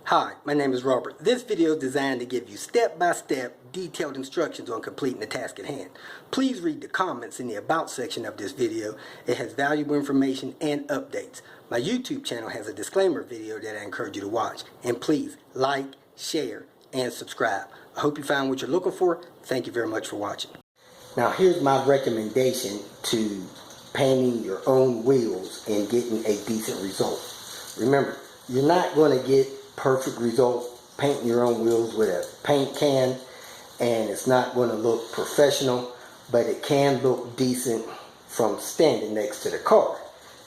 Hi, my name is Robert. This video is designed to give you step-by-step detailed instructions on completing the task at hand. Please read the comments in the About section of this video. It has valuable information and updates. My YouTube channel has a disclaimer video that I encourage you to watch. And please like, share, and subscribe. I hope you found what you're looking for. Thank you very much for watching. Now here's my recommendation to painting your own wheels and getting a decent result. Remember, you're not going to get perfect result painting your own wheels with a paint can, and it's not going to look professional, but it can look decent from standing next to the car.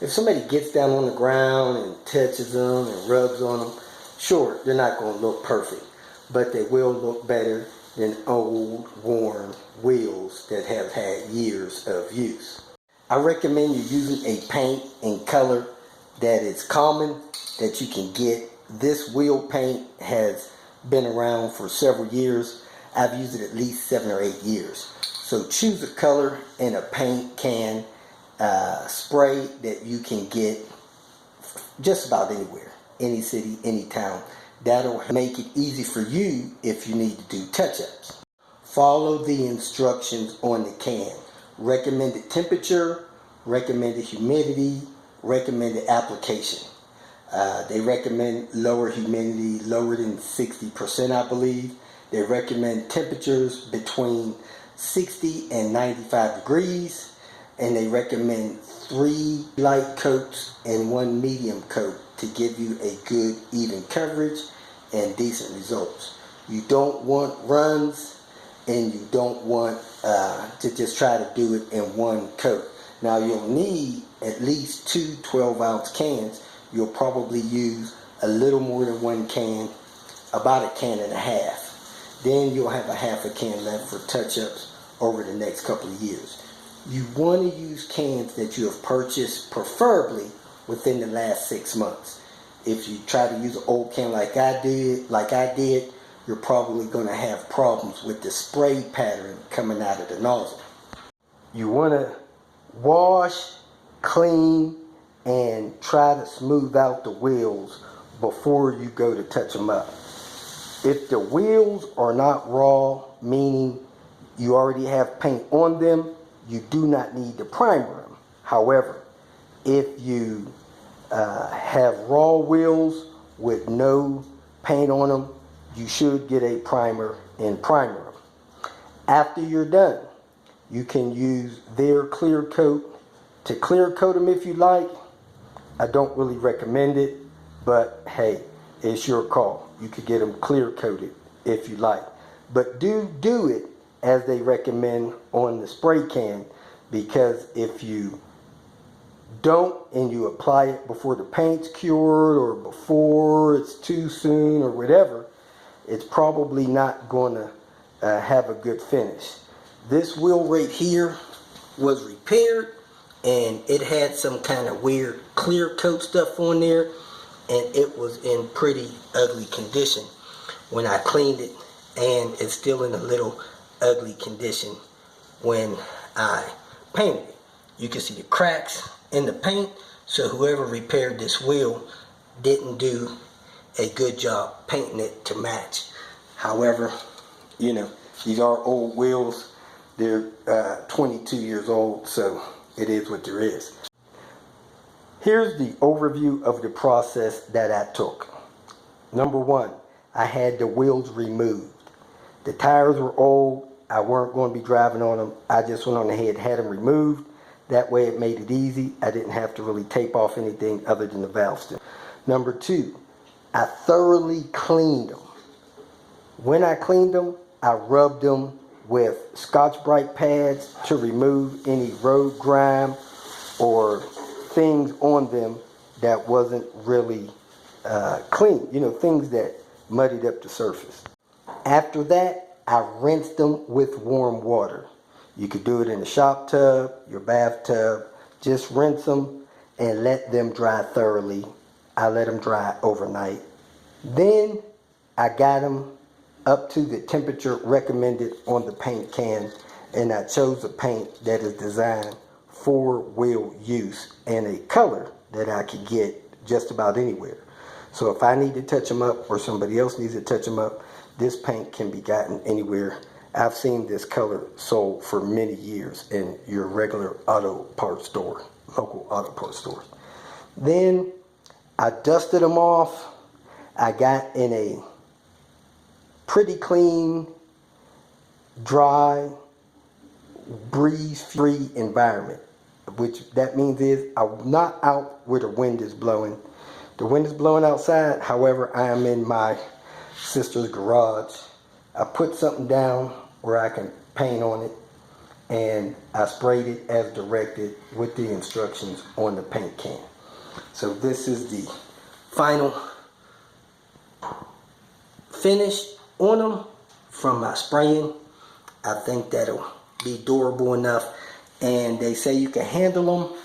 If somebody gets down on the ground and touches them and rubs on them, sure, they're not going to look perfect, but they will look better than old worn wheels that have had years of use. I recommend you using a paint and color that is common, that you can get. This wheel paint has been around for several years. I've used it at least 7 or 8 years. So choose a color and a paint can spray that you can get just about anywhere, any city, any town. That'll make it easy for you if you need to do touch-ups. Follow the instructions on the can. Recommended temperature, recommended humidity, recommended application. They recommend lower humidity, lower than 60%, I believe. They recommend temperatures between 60 and 95 degrees. And they recommend 3 light coats and 1 medium coat to give you a good even coverage and decent results. You don't want runs, and you don't want to just try to do it in 1 coat. Now you'll need at least 2 12-ounce cans. You'll probably use a little more than 1 can, about 1.5 cans. Then you'll have a half a can left for touch-ups over the next couple of years. You want to use cans that you have purchased preferably within the last 6 months. If you try to use an old can like I did, you're probably going to have problems with the spray pattern coming out of the nozzle. You want to wash, clean, and try to smooth out the wheels before you go to touch them up. If the wheels are not raw, meaning you already have paint on them, you do not need to primer them. However, if you have raw wheels with no paint on them, you should get a primer and primer them. After you're done, you can use their clear coat to clear coat them if you like. I don't really recommend it, but hey, it's your call. You could get them clear coated if you like. But do it as they recommend on the spray can, because if you don't and you apply it before the paint's cured or before it's too soon or whatever, it's probably not going to have a good finish. This wheel right here was repaired, and it had some kind of weird clear coat stuff on there, and it was in pretty ugly condition when I cleaned it, and it's still in a little ugly condition when I painted it. You can see the cracks in the paint, so whoever repaired this wheel didn't do a good job painting it to match. However, you know, these are old wheels. They're 22 years old, so it is what there is. Here's the overview of the process that I took. Number 1, I had the wheels removed. The tires were old. I weren't going to be driving on them. I just went on ahead and had them removed. That way it made it easy. I didn't have to really tape off anything other than the valve stem. Number 2, I thoroughly cleaned them. When I cleaned them, I rubbed them with Scotch-Brite pads to remove any road grime or things on them that wasn't really clean. You know, things that muddied up the surface. After that, I rinsed them with warm water. You could do it in the shop tub, your bathtub. Just rinse them and let them dry thoroughly. I let them dry overnight. Then I got them up to the temperature recommended on the paint can, and I chose a paint that is designed for wheel use and a color that I could get just about anywhere. So if I need to touch them up or somebody else needs to touch them up, this paint can be gotten anywhere. I've seen this color sold for many years in your regular auto parts store, local auto parts stores. Then I dusted them off. I got in a pretty clean, dry, breeze-free environment, which that means is I'm not out where the wind is blowing. The wind is blowing outside, however, I am in my sister's garage. I put something down where I can paint on it, and I sprayed it as directed with the instructions on the paint can. So this is the final finish on them from my spraying. I think that'll be durable enough, and they say you can handle them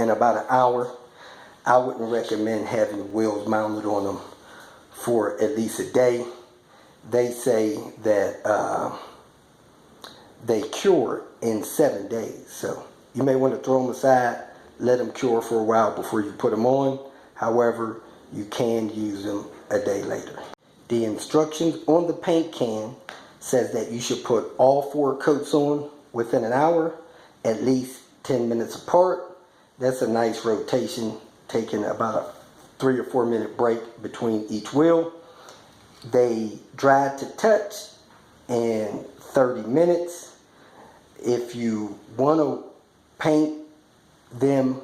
in about an hour. I wouldn't recommend having wheels mounted on them for at least a day. They say that they cure in 7 days, so you may want to throw them aside, let them cure for a while before you put them on. However, you can use them a day later. The instructions on the paint can says that you should put all 4 coats on within an hour, at least 10 minutes apart. That's a nice rotation, taking about a 3 or 4 minute break between each wheel. They dry to touch in 30 minutes. If you want to paint them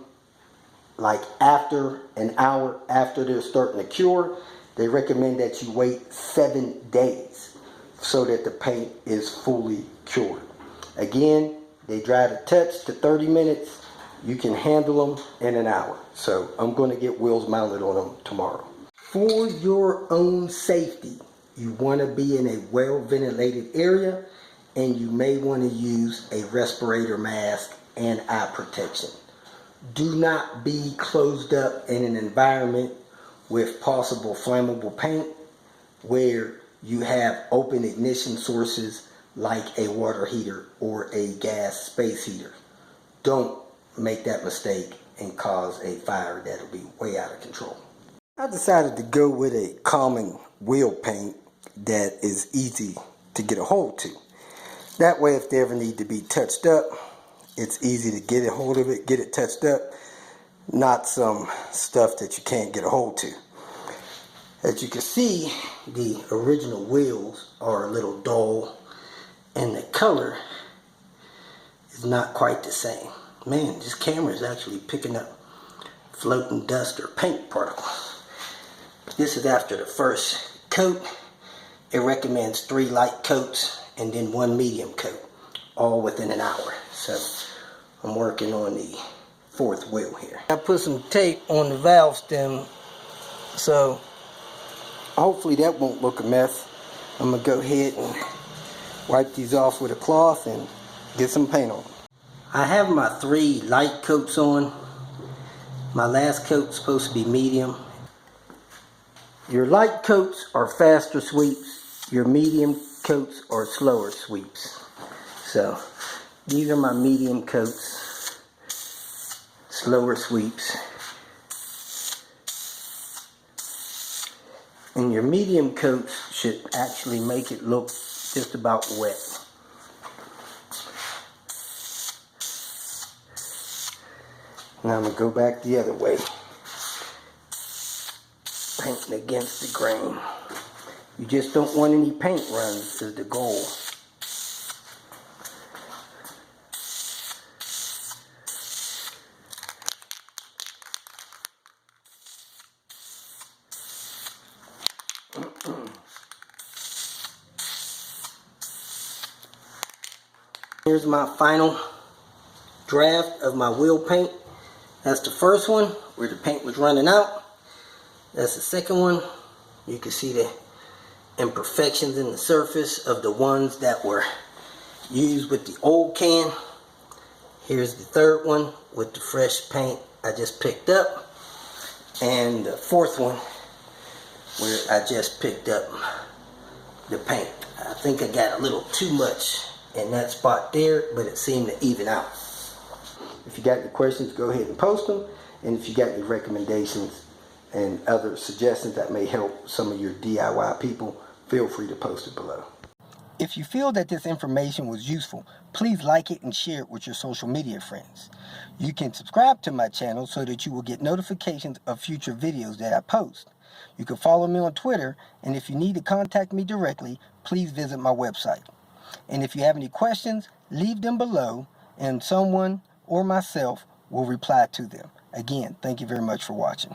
like after an hour after they're starting to cure, they recommend that you wait 7 days so that the paint is fully cured. Again, they dry to touch to 30 minutes. You can handle them in an hour. So I'm going to get wheels mounted on them tomorrow. For your own safety, you want to be in a well-ventilated area, and you may want to use a respirator mask and eye protection. Do not be closed up in an environment with possible flammable paint where you have open ignition sources like a water heater or a gas space heater. Don't make that mistake and cause a fire that'll be way out of control. I decided to go with a common wheel paint that is easy to get a hold to. That way, if they ever need to be touched up, it's easy to get a hold of it, get it touched up, not some stuff that you can't get a hold to. As you can see, the original wheels are a little dull, and the color is not quite the same. Man, this camera is actually picking up floating dust or paint particles. This is after the first coat. It recommends 3 light coats and then 1 medium coat, all within an hour. So I'm working on the 4th wheel here. I put some tape on the valve stem, so hopefully that won't look a mess. I'm gonna go ahead and wipe these off with a cloth and get some paint on. I have my 3 light coats on. My last coat's supposed to be medium. Your light coats are faster sweeps. Your medium coats are slower sweeps. So these are my medium coats, slower sweeps. And your medium coats should actually make it look just about wet. Now I'm going to go back the other way, painting against the grain. You just don't want any paint runs is the goal. Here's my final draft of my wheel paint. That's the first one where the paint was running out. That's the second one. You can see the imperfections in the surface of the ones that were used with the old can. Here's the third one with the fresh paint I just picked up. And the 4th one where I just picked up the paint. I think I got a little too much in that spot there, but it seemed to even out. If you got any questions, go ahead and post them. And if you got any recommendations, and other suggestions that may help some of your DIY people, feel free to post it below. If you feel that this information was useful, please like it and share it with your social media friends. You can subscribe to my channel so that you will get notifications of future videos that I post. You can follow me on Twitter, and if you need to contact me directly, please visit my website. And if you have any questions, leave them below, and someone or myself will reply to them. Again, thank you very much for watching.